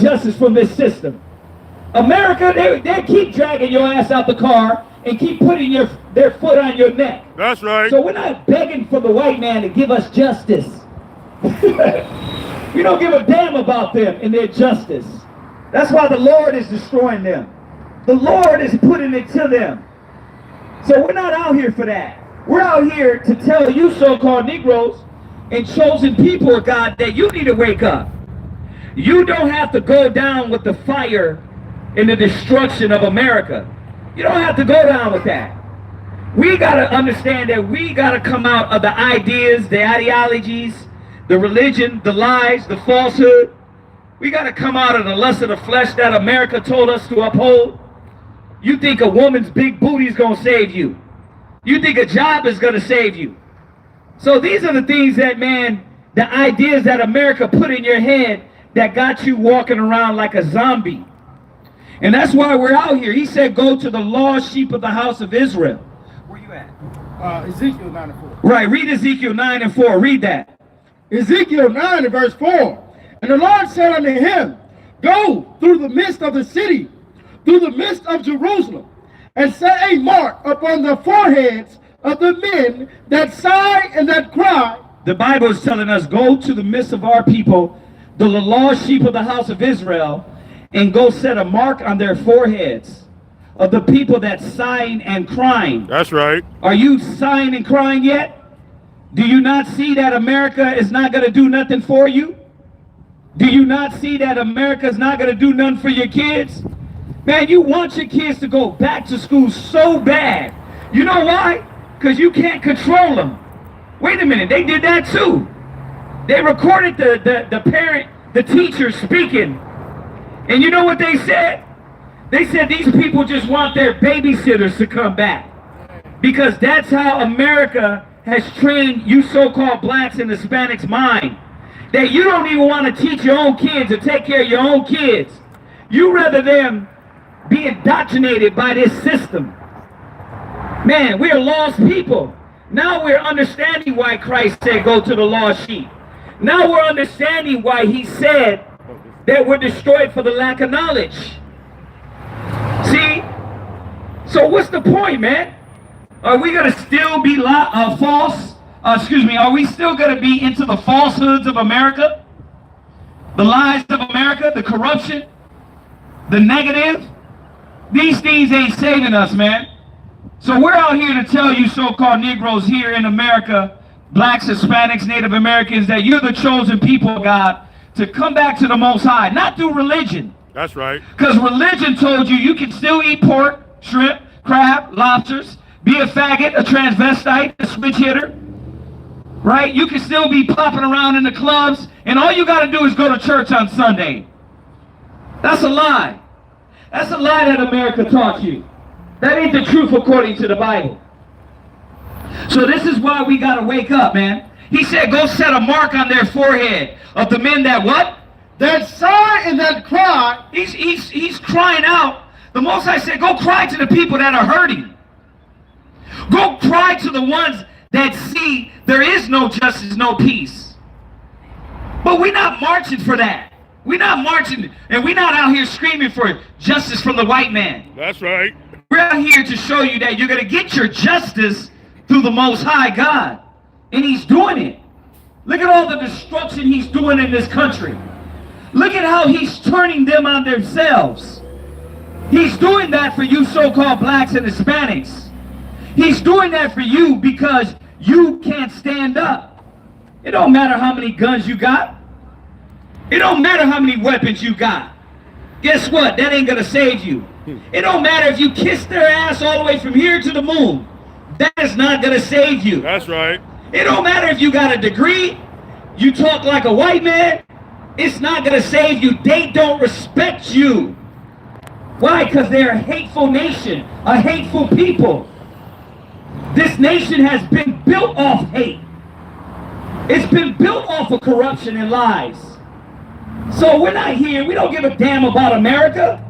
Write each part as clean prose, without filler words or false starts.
justice from this system. America, they keep dragging your ass out the car and keep putting their foot on your neck. That's right. So we're not begging for the white man to give us justice. We don't give a damn about them and their justice. That's why the Lord is destroying them. The Lord is putting it to them. So we're not out here for that. We're out here to tell you so-called Negroes and chosen people of God that you need to wake up. You don't have to go down with the fire and the destruction of America. You don't have to go down with that. We got to understand that we got to come out of the ideas, the ideologies, the religion, the lies, the falsehood. We got to come out of the lust of the flesh that America told us to uphold. You think a woman's big booty is going to save you. You think a job is going to save you. So these are the things that, man, the ideas that America put in your head that got you walking around like a zombie. And that's why we're out here. He said, go to the lost sheep of the house of Israel. Where you at? Ezekiel 9 and 4. Right, read Ezekiel 9 and 4. Read that. Ezekiel 9 and verse 4. And the Lord said unto him, go through the midst of the city, through the midst of Jerusalem, and set a mark upon the foreheads of the men that sigh and that cry. The Bible is telling us, go to the midst of our people, the lost sheep of the house of Israel, and go set a mark on their foreheads of the people that sighing and crying. That's right. Are you sighing and crying yet? Do you not see that America is not going to do nothing for you? Do you not see that America is not going to do nothing for your kids? Man, you want your kids to go back to school so bad. You know why? Because you can't control them. Wait a minute, they did that too. They recorded the parent, the teacher speaking. And you know what they said? They said these people just want their babysitters to come back. Because that's how America has trained you so-called blacks and Hispanics' mind. That you don't even want to teach your own kids or take care of your own kids. You rather them be indoctrinated by this system. Man, we are lost people. Now we're understanding why Christ said go to the lost sheep. Now we're understanding why he said that we're destroyed for the lack of knowledge. See? So what's the point, man? Are we going to still be false? Are we still going to be into the falsehoods of America? The lies of America, the corruption, the negative? These things ain't saving us, man. So we're out here to tell you so-called Negroes here in America, blacks, Hispanics, Native Americans, that you're the chosen people of God to come back to the Most High, not through religion. That's right. Because religion told you you can still eat pork, shrimp, crab, lobsters, be a faggot, a transvestite, a switch hitter, right? You can still be popping around in the clubs, and all you got to do is go to church on Sunday. That's a lie. That's a lie that America taught you. That ain't the truth according to the Bible. So this is why we got to wake up, man. He said, go set a mark on their forehead of the men that what? That sigh and that cry. He's crying out. The Most High said, go cry to the people that are hurting. Go cry to the ones that see there is no justice, no peace. But we're not marching for that. We're not marching, and we're not out here screaming for justice from the white man. That's right. We're out here to show you that you're going to get your justice through the Most High God. And he's doing it. Look at all the destruction he's doing in this country. Look at how he's turning them on themselves. He's doing that for you so-called blacks and Hispanics. He's doing that for you because you can't stand up. It don't matter how many guns you got. It don't matter how many weapons you got. Guess what? That ain't gonna save you. It don't matter if you kiss their ass all the way from here to the moon. That is not gonna save you. That's right. It don't matter if you got a degree, you talk like a white man, it's not gonna save you. They don't respect you. Why? Because they're a hateful nation, a hateful people. This nation has been built off hate. It's been built off of corruption and lies. So we're not here, we don't give a damn about America.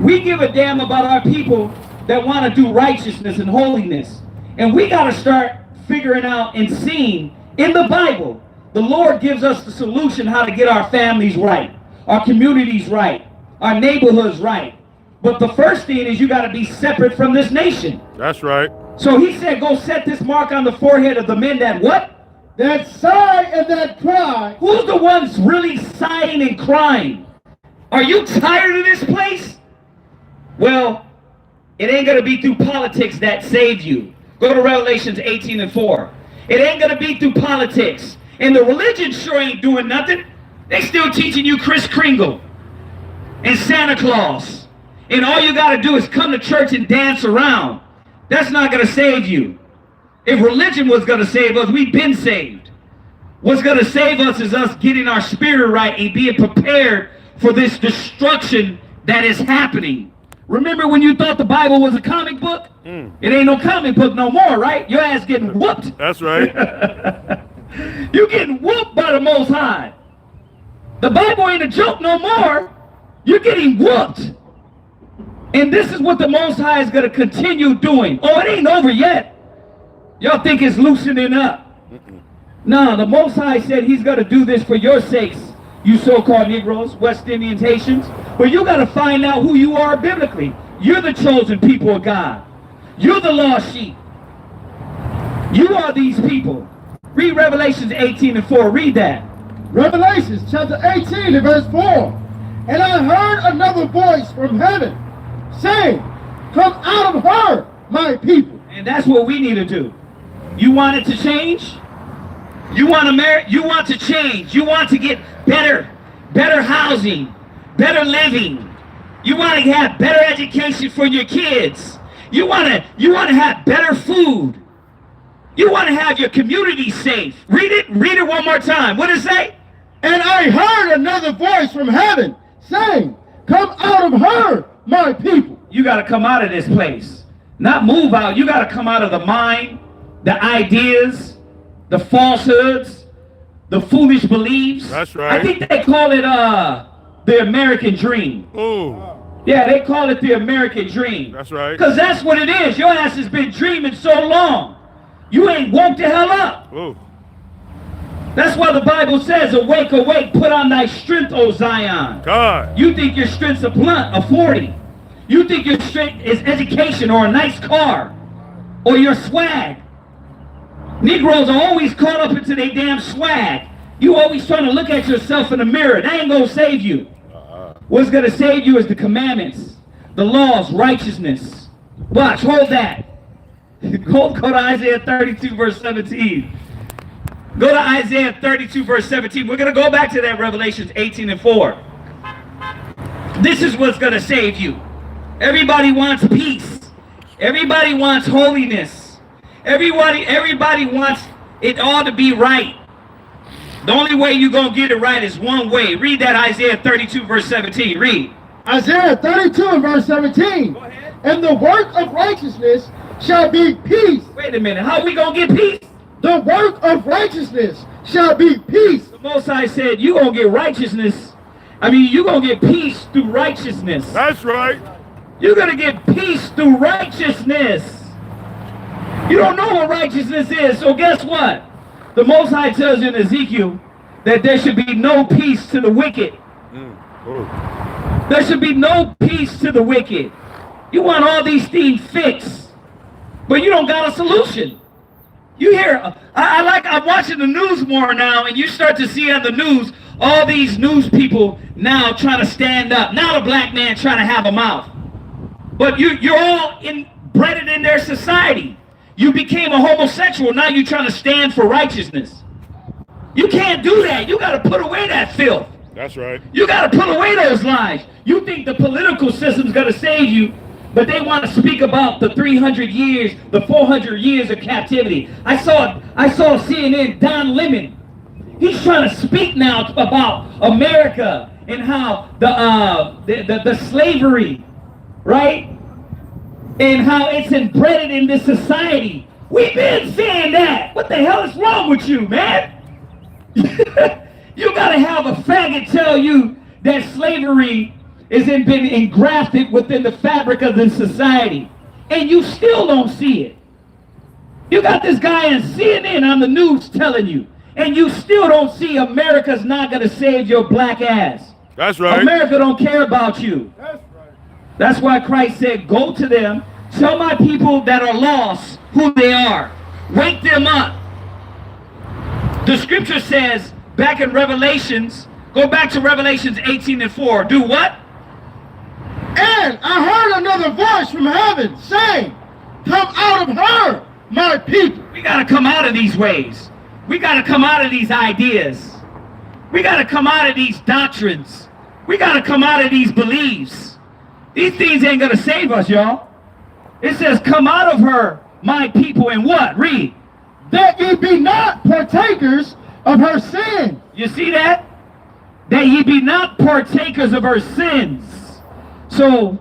We give a damn about our people that want to do righteousness and holiness. And we got to start figuring out and seeing in the Bible, the Lord gives us the solution how to get our families right. our communities right, our neighborhoods right. But the first thing is you got to be separate from this nation. That's right. So he said, go set this mark on the forehead of the men that what? That sigh and that cry. Who's the ones really sighing and crying? Are you tired of this place? Well, it ain't going to be through politics that save you. Go to Revelations 18:4. It ain't going to be through politics. And the religion sure ain't doing nothing. They still teaching you Kris Kringle and Santa Claus. And all you got to do is come to church and dance around. That's not going to save you. If religion was going to save us, we've been saved. What's going to save us is us getting our spirit right and being prepared for this destruction that is happening. Remember when you thought the Bible was a comic book? It ain't no comic book no more, right? Your ass getting whooped. That's right. You're getting whooped by the Most High. The Bible ain't a joke no more. You're getting whooped. And this is what the Most High is going to continue doing. Oh, it ain't over yet. Y'all think it's loosening up. No, the Most High said he's going to do this for your sakes, you so-called Negroes, West Indians, Haitians. But you got to find out who you are biblically. You're the chosen people of God. You're the lost sheep. You are these people. Read Revelations 18:4. Read that. Revelations chapter 18 and verse 4. And I heard another voice from heaven saying, come out of her, my people. And that's what we need to do. You want it to change? You want to change. You want to get better housing, better living. You want to have better education for your kids. You want to have better food. You want to have your community safe. Read it one more time. What does it say? And I heard another voice from heaven saying, come out of her, my people. You got to come out of this place. Not move out. You got to come out of the mind, the ideas, the falsehoods, the foolish beliefs. That's right. I think they call it the American dream. Ooh. Yeah, they call it the American dream. That's right. Because that's what it is. Your ass has been dreaming so long. You ain't woke the hell up. Ooh. That's why the Bible says, awake, awake, put on thy strength, O Zion. God. You think your strength's a blunt, a 40. You think your strength is education or a nice car or your swag. Negroes are always caught up into their damn swag. You always trying to look at yourself in the mirror. That ain't going to save you. What's going to save you is the commandments, the laws, righteousness. Watch, hold that. Go to Isaiah 32 verse 17. Go to Isaiah 32 verse 17. We're going to go back to that Revelations 18:4. This is what's going to save you. Everybody wants peace. Everybody wants holiness. Everybody wants it all to be right. The only way you're going to get it right is one way. Read that Isaiah 32 verse 17. Read. Isaiah 32 and verse 17. Go ahead. And the work of righteousness shall be peace. Wait a minute. How are we going to get peace? The work of righteousness shall be peace. The Most High said you're going to get righteousness. You're going to get peace through righteousness. That's right. You're going to get peace through righteousness. You don't know what righteousness is, so guess what? The Most High tells you in Ezekiel that there should be no peace to the wicked. There should be no peace to the wicked. You want all these things fixed, but you don't got a solution. You hear, I'm watching the news more now, and you start to see on the news all these news people now trying to stand up. Now the black man trying to have a mouth. But you're all bred in their society. You became a homosexual. Now you're trying to stand for righteousness. You can't do that. You got to put away that filth. That's right. You got to put away those lies. You think the political system's going to save you, but they want to speak about the 300 years, the 400 years of captivity. I saw CNN, Don Lemon. He's trying to speak now about America and how the slavery, right? And how it's embedded in this society. We've been saying that. What the hell is wrong with you, man? You gotta have a faggot tell you that slavery been engrafted within the fabric of the society. And you still don't see it. You got this guy on CNN on the news telling you, and you still don't see America's not gonna save your black ass. That's right. America don't care about you. That's right. That's why Christ said, go to them, tell my people that are lost who they are. Wake them up. The scripture says, back in Revelations, go back to Revelations 18:4. Do what? And I heard another voice from heaven saying, come out of her, my people. We got to come out of these ways. We got to come out of these ideas. We got to come out of these doctrines. We got to come out of these beliefs. These things ain't going to save us, y'all. It says, come out of her, my people, and what? Read. That ye be not partakers of her sin. You see that? That ye be not partakers of her sins. So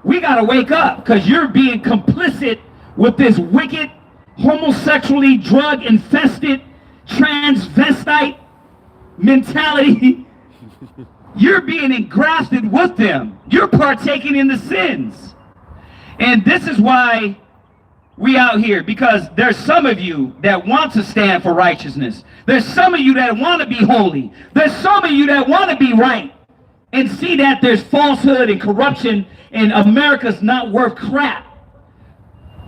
we got to wake up, because you're being complicit with this wicked, homosexually drug-infested, transvestite mentality. You're being engrafted with them. You're partaking in the sins. And this is why we out here, because there's some of you that want to stand for righteousness. There's some of you that want to be holy. There's some of you that want to be right and see that there's falsehood and corruption and America's not worth crap.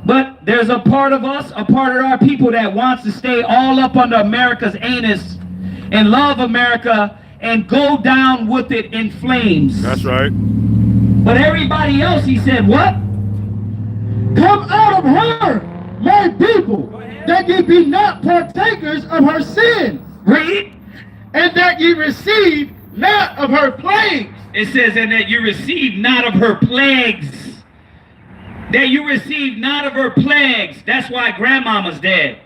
But there's a part of us, a part of our people that wants to stay all up under America's anus and love America and go down with it in flames. That's right. But everybody else, he said, what? Come out of her, my people, that ye be not partakers of her sins, Read. and that ye receive not of her plagues. It says, and that you receive not of her plagues. That you receive not of her plagues. That's why grandmama's dead.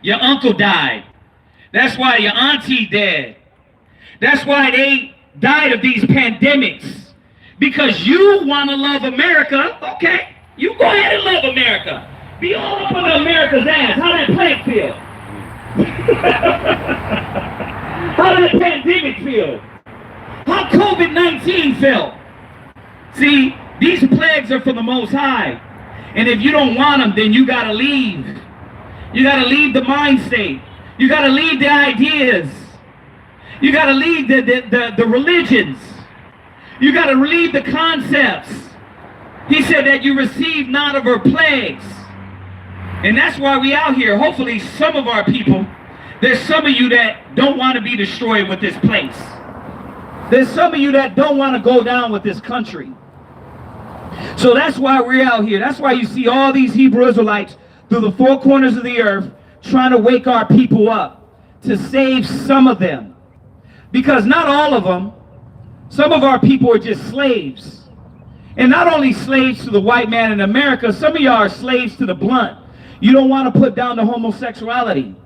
Your uncle died. That's why your auntie dead. That's why they died of these pandemics. Because you want to love America. Okay, you go ahead and love America. Be all up under America's ass. How that plague feel? How did the pandemic feel? How COVID-19 felt? See, these plagues are from the Most High. And if you don't want them, then you got to leave. You got to leave the mind state. You got to leave the ideas. You got to leave the religions. You got to leave the concepts. He said that you receive not of her plagues. And that's why we out here. Hopefully some of our people, there's some of you that don't want to be destroyed with this place. There's some of you that don't want to go down with this country. So that's why we're out here. That's why you see all these Hebrew Israelites through the four corners of the earth trying to wake our people up to save some of them. Because not all of them, some of our people are just slaves. And not only slaves to the white man in America, some of y'all are slaves to the blunt. You don't want to put down the homosexuality.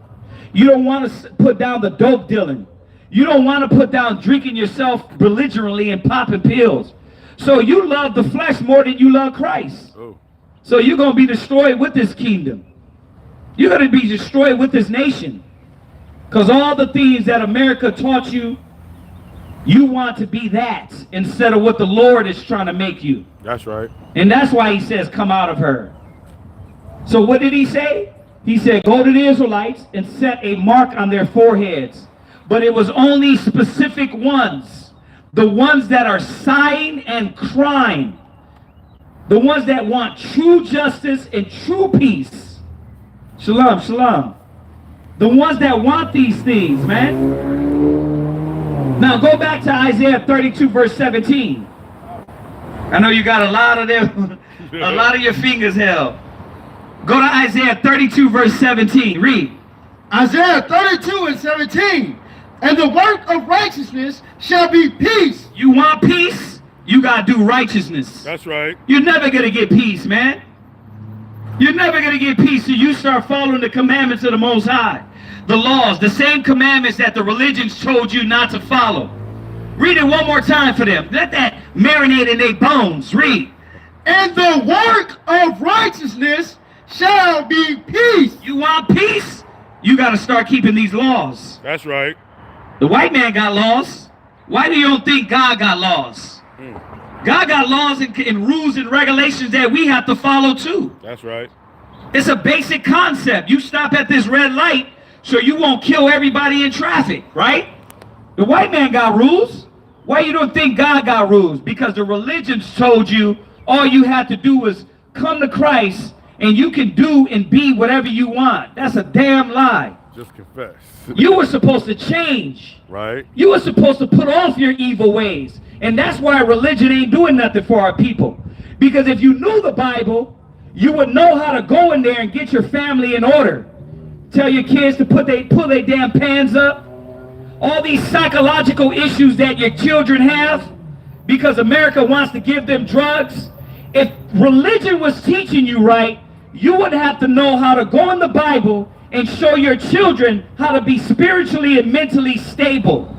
You don't want to put down the dope dealing. You don't want to put down drinking yourself belligerently and popping pills. So you love the flesh more than you love Christ. Oh. So you're going to be destroyed with this kingdom. You're going to be destroyed with this nation. Because all the things that America taught you, you want to be that instead of what the Lord is trying to make you. That's right. And that's why he says, come out of her. So what did he say? He said, go to the Israelites and set a mark on their foreheads. But it was only specific ones. The ones that are sighing and crying. The ones that want true justice and true peace. Shalom, shalom. The ones that want these things, man. Now go back to Isaiah 32 verse 17. I know you got a lot of them, a lot of your fingers held. Go to Isaiah 32 verse 17. Read. Isaiah 32 and 17. And the work of righteousness shall be peace. You want peace? You got to do righteousness. That's right. You're never going to get peace, man. You're never going to get peace till you start following the commandments of the Most High. The laws, the same commandments that the religions told you not to follow. Read it one more time for them. Let that marinate in their bones. Read. And the work of righteousness shall be peace. You want peace? You got to start keeping these laws. That's right. The white man got laws. Why do you don't think God got laws? God got laws and rules and regulations that we have to follow too. That's right. It's a basic concept. You stop at this red light so you won't kill everybody in traffic, right? The white man got rules. Why you don't think God got rules? Because the religions told you all you had to do was come to Christ and you can do and be whatever you want. That's a damn lie. Just confess. You were supposed to change. Right. You were supposed to put off your evil ways. And that's why religion ain't doing nothing for our people. Because if you knew the Bible, you would know how to go in there and get your family in order. Tell your kids to pull their damn pants up. All these psychological issues that your children have because America wants to give them drugs. If religion was teaching you right, you would have to know how to go in the Bible and show your children how to be spiritually and mentally stable.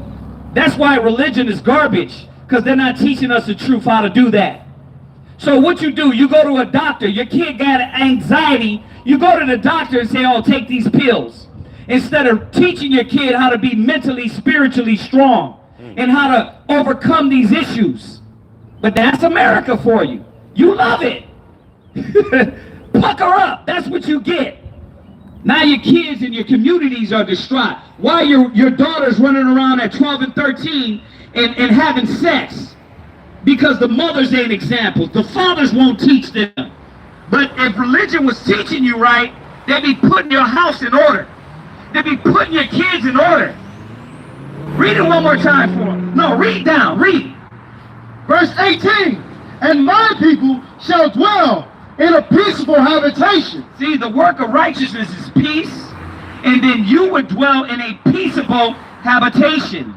That's why religion is garbage, because they're not teaching us the truth how to do that. So what you do, you go to a doctor, your kid got anxiety, you go to the doctor and say, oh, take these pills. Instead of teaching your kid how to be mentally, spiritually strong and how to overcome these issues. But that's America for you. You love it. Pucker up, that's what you get. Now your kids and your communities are distraught. Why your daughter's running around at 12 and 13 and having sex? Because the mothers ain't examples. The fathers won't teach them. But if religion was teaching you right, they'd be putting your house in order. They'd be putting your kids in order. Read it one more time for them. No, read down, read. Verse 18, and my people shall dwell in a peaceful habitation. See, the work of righteousness is peace, and then you would dwell in a peaceable habitation.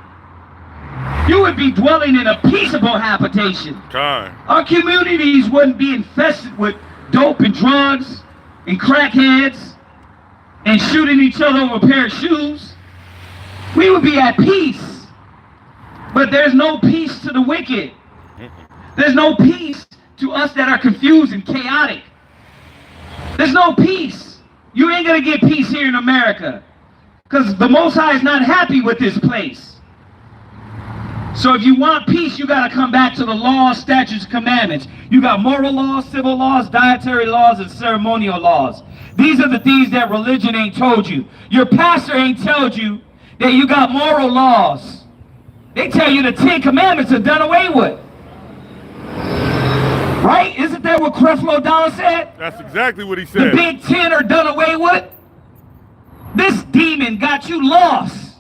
You would be dwelling in a peaceable habitation. Okay. Our communities wouldn't be infested with dope and drugs and crackheads and shooting each other over a pair of shoes. We would be at peace. But there's no peace to the wicked. There's no peace to us that are confused and chaotic. There's no peace. You ain't gonna get peace here in America, because the Most High is not happy with this place. So if you want peace, you gotta come back to the laws, statutes, and commandments. You got moral laws, civil laws, dietary laws, and ceremonial laws. These are the things that religion ain't told you. Your pastor ain't told you that you got moral laws. They tell you the 10 Commandments are done away with. Right? Isn't that what Creflo Dollar said? That's exactly what he The said. big 10 are done away with? This demon got you lost.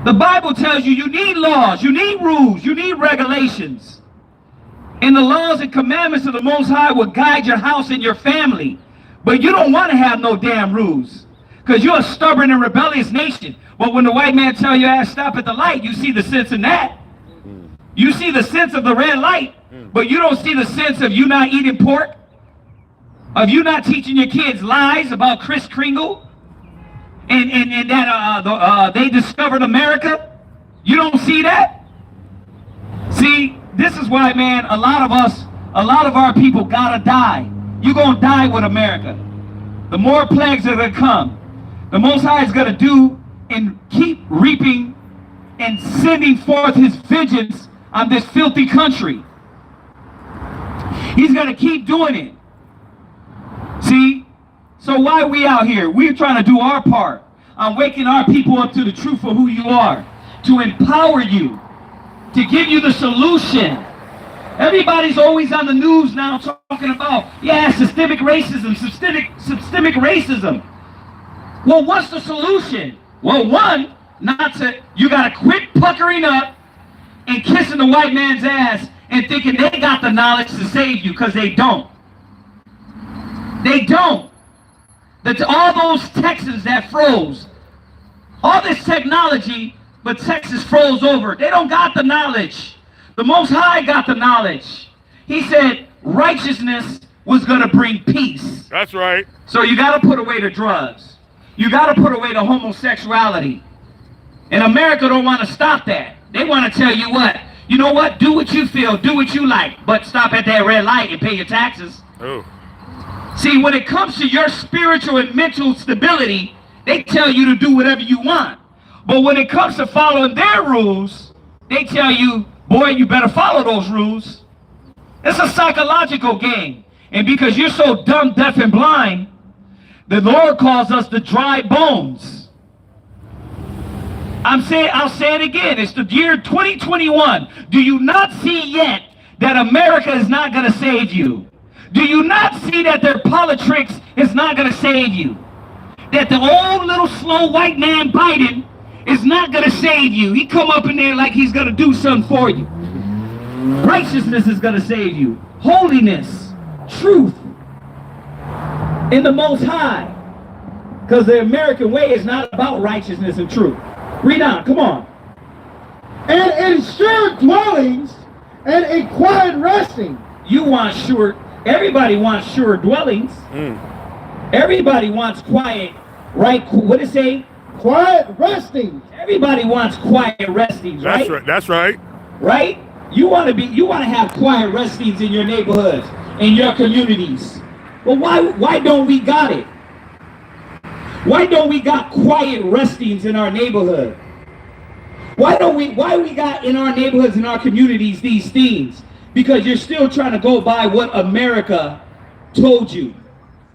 The Bible tells you you need laws, you need rules, you need regulations. And the laws and commandments of the Most High will guide your house and your family. But you don't want to have no damn rules, because you're a stubborn and rebellious nation. But when the white man tell your ass stop at the light, you see the sense in that. You see the sense of the red light, but you don't see the sense of you not eating pork, of you not teaching your kids lies about Kris Kringle, and that they discovered America. You don't see that? See, this is why, man, a lot of our people gotta die. You're gonna die with America. The more plagues that are gonna come, the Most High is gonna do and keep reaping and sending forth his vengeance on this filthy country. He's gonna keep doing it. See? So why are we out here? We're trying to do our part on waking our people up to the truth of who you are, to empower you, to give you the solution. Everybody's always on the news now talking about, yeah, systemic racism, systemic racism. Well, what's the solution? Well, one, you gotta quit puckering up and kissing the white man's ass and thinking they got the knowledge to save you, because they don't. They don't. That's all those Texans that froze. All this technology, but Texas froze over. They don't got the knowledge. The Most High got the knowledge. He said righteousness was going to bring peace. That's right. So you got to put away the drugs. You got to put away the homosexuality. And America don't want to stop that. They want to tell you what? You know what? Do what you feel. Do what you like. But stop at that red light and pay your taxes. Oh. See, when it comes to your spiritual and mental stability, they tell you to do whatever you want. But when it comes to following their rules, they tell you, boy, you better follow those rules. It's a psychological game. And because you're so dumb, deaf, and blind, the Lord calls us the dry bones. I'll say it again. It's the year 2021. Do you not see yet that America is not going to save you? Do you not see that their politics is not going to save you? That the old little slow white man Biden is not going to save you. He come up in there like he's going to do something for you. Righteousness is going to save you. Holiness, truth, in the Most High. Because the American way is not about righteousness and truth. Read on, come on. And in sure dwellings and in quiet resting. You want sure, everybody wants sure dwellings. Everybody wants quiet, right? What does it say? Quiet resting. Everybody wants quiet restings, right? That's right. Right? You want to have quiet restings in your neighborhoods, in your communities. Well, why don't we got it? Why don't we got quiet restings in our neighborhood? Why we got in our neighborhoods, in our communities, these things? Because you're still trying to go by what America told you.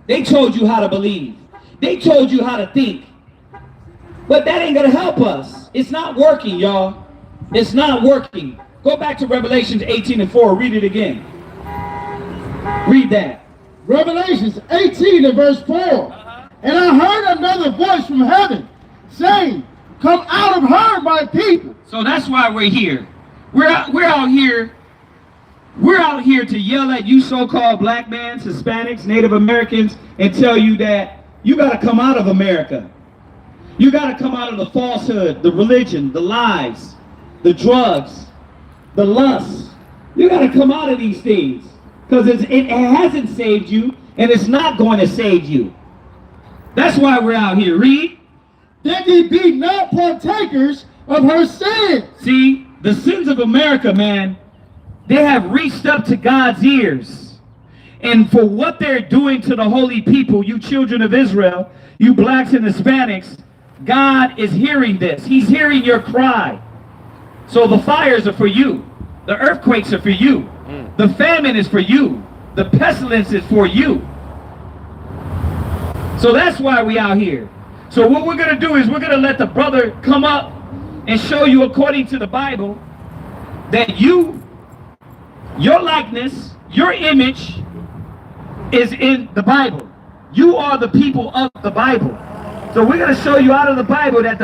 They told you how to believe. They told you how to think. But that ain't going to help us. It's not working, y'all. It's not working. Go back to Revelations 18:4. Read it again. Read that. Revelations 18 and verse 4. And I heard another voice from heaven saying, come out of her, my people. So that's why we're here. We're out here. We're out here to yell at you so-called black men, Hispanics, Native Americans, and tell you that you got to come out of America. You got to come out of the falsehood, the religion, the lies, the drugs, the lust. You got to come out of these things because it hasn't saved you and it's not going to save you. That's why we're out here. Read. That ye be not partakers of her sin. See, the sins of America, man, they have reached up to God's ears. And for what they're doing to the holy people, you children of Israel, you blacks and Hispanics, God is hearing this. He's hearing your cry. So the fires are for you. The earthquakes are for you. The famine is for you. The pestilence is for you. So that's why we out here. So what we're going to do is we're going to let the brother come up and show you according to the Bible that your likeness, your image is in the Bible. You are the people of the Bible. So we're going to show you out of the Bible that the